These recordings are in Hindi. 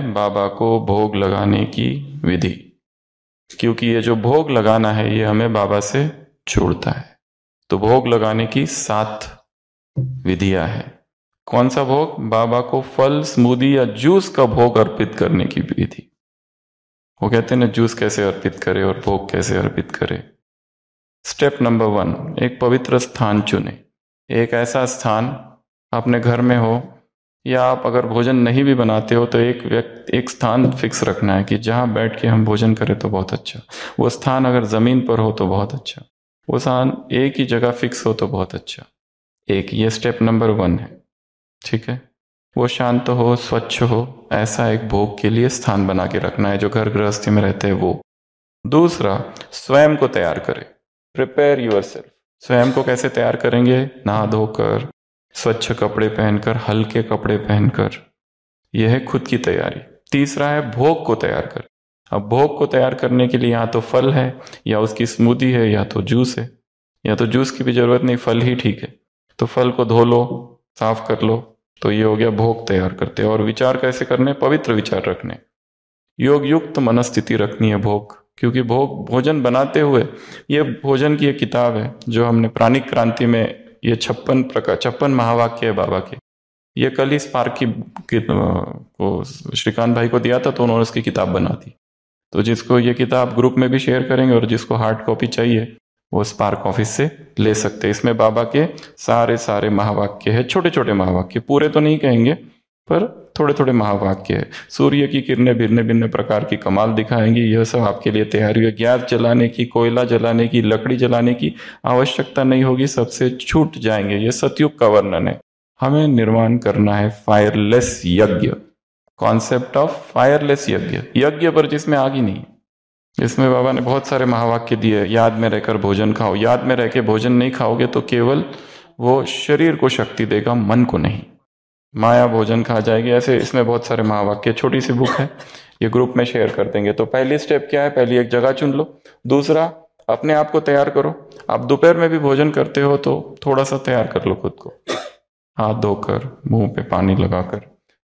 बाबा को भोग लगाने की विधि, क्योंकि ये जो भोग लगाना है ये हमें बाबा से जोड़ता है। तो भोग लगाने की 7 विधियां हैं। कौन सा भोग? बाबा को फल, स्मूदी या जूस का भोग अर्पित करने की विधि। वो कहते हैं ना, जूस कैसे अर्पित करे और भोग कैसे अर्पित करे। स्टेप नंबर 1, एक पवित्र स्थान चुने। एक ऐसा स्थान अपने घर में हो, या आप अगर भोजन नहीं भी बनाते हो तो एक स्थान फिक्स रखना है कि जहाँ बैठ के हम भोजन करें तो बहुत अच्छा। वो स्थान अगर ज़मीन पर हो तो बहुत अच्छा, वो स्थान एक ही जगह फिक्स हो तो बहुत अच्छा। ये स्टेप नंबर 1 है, ठीक है। वो शांत हो, स्वच्छ हो, ऐसा एक भोग के लिए स्थान बना के रखना है जो घर गृहस्थी में रहते हैं वो। दूसरा, स्वयं को तैयार करें। Prepare yourself. स्वयं को कैसे तैयार करेंगे? नहा धोकर, स्वच्छ कपड़े पहनकर, हल्के कपड़े पहनकर। यह है खुद की तैयारी। तीसरा है भोग को तैयार कर। अब भोग को तैयार करने के लिए या तो फल है, या उसकी स्मूदी है, या तो जूस है। या तो जूस की भी जरूरत नहीं, फल ही ठीक है। तो फल को धो लो, साफ कर लो, तो ये हो गया भोग तैयार करते। और विचार कैसे करने? पवित्र विचार रखने, योग युक्त मनस्थिति रखनी है भोग, क्योंकि भोजन बनाते हुए, ये भोजन की एक किताब है जो हमने प्राणिक क्रांति में, ये 56 महावाक्य है बाबा के। ये कल ही स्पार्क को श्रीकांत भाई को दिया था, तो उन्होंने उसकी किताब बना दी। तो जिसको ये किताब ग्रुप में भी शेयर करेंगे, और जिसको हार्ड कॉपी चाहिए वो स्पार्क ऑफिस से ले सकते हैं। इसमें बाबा के सारे महावाक्य है, छोटे छोटे महावाक्य, पूरे तो नहीं कहेंगे पर थोड़े थोड़े महावाक्य है। सूर्य की किरणें भिन्न भिन्न प्रकार की कमाल दिखाएंगी। यह सब आपके लिए तैयारी है। गैस जलाने की, कोयला जलाने की, लकड़ी जलाने की आवश्यकता नहीं होगी, सबसे छूट जाएंगे। ये सतयुग का वर्णन है। हमें निर्माण करना है फायरलेस यज्ञ, कॉन्सेप्ट ऑफ फायरलेस यज्ञ, यज्ञ पर जिसमें आग ही नहीं। इसमें बाबा ने बहुत सारे महावाक्य दिए। याद में रहकर भोजन खाओ। याद में रह के भोजन नहीं खाओगे तो केवल वो शरीर को शक्ति देगा, मन को नहीं। माया भोजन खा जाएगी। ऐसे इसमें बहुत सारे महावाक्य, छोटी सी बुक है, ये ग्रुप में शेयर कर देंगे। तो पहली स्टेप क्या है? पहली एक जगह चुन लो। दूसरा, अपने आप को तैयार करो। आप दोपहर में भी भोजन करते हो तो थोड़ा सा तैयार कर लो खुद को, हाथ धोकर, मुंह पे पानी लगाकर।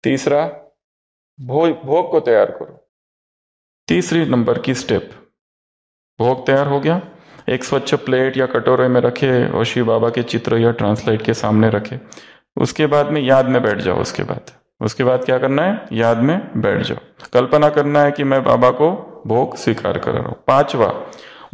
तीसरा, भोग को तैयार करो। तीसरी नंबर की स्टेप, भोग तैयार हो गया, एक स्वच्छ प्लेट या कटोरे में रखे और शिव बाबा के चित्र या ट्रांसलाइट के सामने रखे। उसके बाद में याद में बैठ जाओ। उसके बाद क्या करना है? याद में बैठ जाओ। कल्पना करना है कि मैं बाबा को भोग स्वीकार कर रहा हूं। 5वां,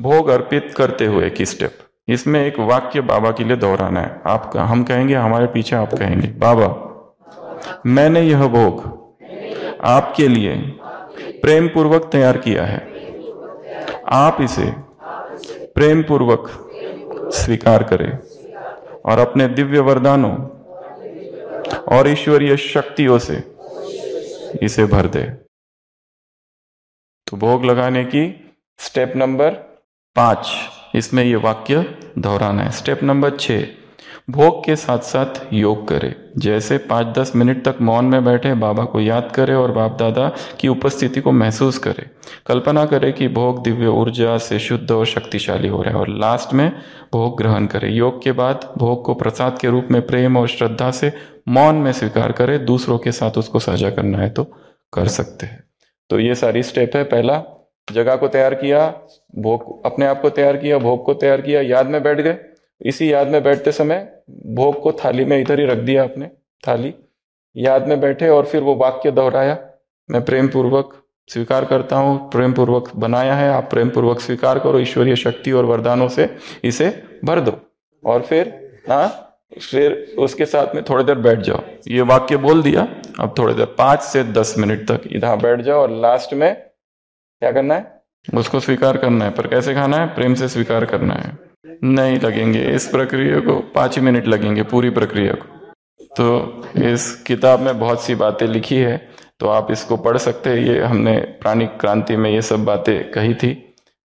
भोग अर्पित करते हुए की स्टेप। इसमें एक वाक्य बाबा के लिए दोहराना है। हम कहेंगे, हमारे पीछे आप कहेंगे, बाबा मैंने यह भोग आपके लिए प्रेम पूर्वक तैयार किया है, आप इसे प्रेम पूर्वक स्वीकार करें और अपने दिव्य वरदानों और ईश्वरीय शक्तियों से इसे भर दे। तो भोग लगाने की स्टेप नंबर 5, इसमें ये वाक्य दोहराना है। स्टेप नंबर 6, भोग के साथ साथ योग करे। जैसे 5-10 मिनट तक मौन में बैठे, बाबा को याद करे और बाप दादा की उपस्थिति को महसूस करे। कल्पना करे कि भोग दिव्य ऊर्जा से शुद्ध और शक्तिशाली हो रहा है, और लास्ट में भोग ग्रहण करे। योग के बाद भोग को प्रसाद के रूप में प्रेम और श्रद्धा से मौन में स्वीकार करे। दूसरों के साथ उसको साझा करना है तो कर सकते हैं। तो ये सारी स्टेप है। पहला, जगह को तैयार किया, भोग, अपने आप को तैयार किया, भोग को तैयार किया, याद में बैठ गए। इसी याद में बैठते समय भोग को थाली में इधर ही रख दिया, अपने थाली, याद में बैठे और फिर वो वाक्य दोहराया, मैं प्रेम पूर्वक स्वीकार करता हूँ, प्रेम पूर्वक बनाया है, आप प्रेम पूर्वक स्वीकार करो, ईश्वरीय शक्ति और वरदानों से इसे भर दो। और फिर उसके साथ में थोड़ी देर बैठ जाओ। ये वाक्य बोल दिया, अब थोड़ी देर 5 से 10 मिनट तक इधर बैठ जाओ, और लास्ट में क्या करना है? उसको स्वीकार करना है। पर कैसे खाना है? प्रेम से स्वीकार करना है। नहीं लगेंगे इस प्रक्रिया को, 5 ही मिनट लगेंगे पूरी प्रक्रिया को। तो इस किताब में बहुत सी बातें लिखी है, तो आप इसको पढ़ सकते हैं। ये हमने प्राणिक क्रांति में ये सब बातें कही थी।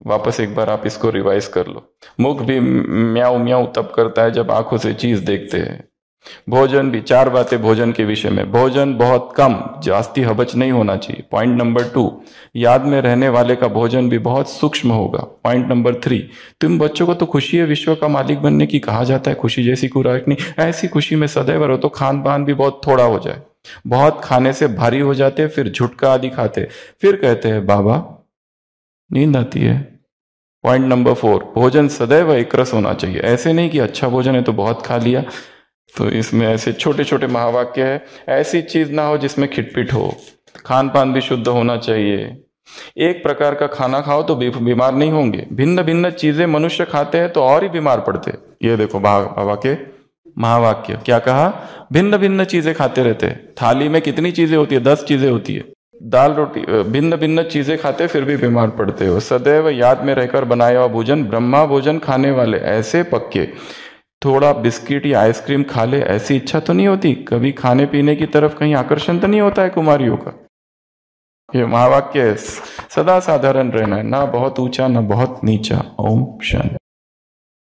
वापस एक बार आप इसको रिवाइज कर लो। मुख भी म्याऊ म्याऊ तब करता है जब आंखों से चीज देखते हैं। भोजन भी 4 बातें भोजन के विषय में। भोजन बहुत कम, जास्ती हबच नहीं होना चाहिए। पॉइंट नंबर 2, याद में रहने वाले का भोजन भी बहुत सूक्ष्म होगा। पॉइंट नंबर 3, तुम बच्चों को तो खुशी है विश्व का मालिक बनने की कहा जाता है, खुशी जैसी खुराक नहीं, ऐसी खुशी में सदैव रहो। तो खान पान भी बहुत थोड़ा हो जाए, बहुत खाने से भारी हो जाते, फिर झुटका आदि खाते, फिर कहते हैं बाबा नींद आती है। पॉइंट नंबर 4, भोजन सदैव एक रस होना चाहिए। ऐसे नहीं कि अच्छा भोजन है तो बहुत खा लिया। तो इसमें ऐसे छोटे छोटे महावाक्य है। ऐसी चीज ना हो जिसमें खिटपिट हो। खान पान भी शुद्ध होना चाहिए। एक प्रकार का खाना खाओ तो बीमार नहीं होंगे। भिन्न भिन्न चीजें मनुष्य खाते हैं तो और ही बीमार पड़ते। ये देखो बाबा के महावाक्य क्या कहा, भिन्न भिन्न चीजें खाते रहते हैं। थाली में कितनी चीजें होती है, 10 चीजें होती है। दाल रोटी भिन्न भिन्न चीजें खाते फिर भी बीमार पड़ते हो। सदैव याद में रहकर बनाया हुआ भोजन ब्रह्मा भोजन खाने वाले ऐसे पक्के। थोड़ा बिस्किट या आइसक्रीम खा ले ऐसी इच्छा तो नहीं होती? कभी खाने पीने की तरफ कहीं आकर्षण तो नहीं होता है कुमारियों का? ये महावाक्य है। सदा साधारण रहना है, ना बहुत ऊंचा ना बहुत नीचा। ओम शांति।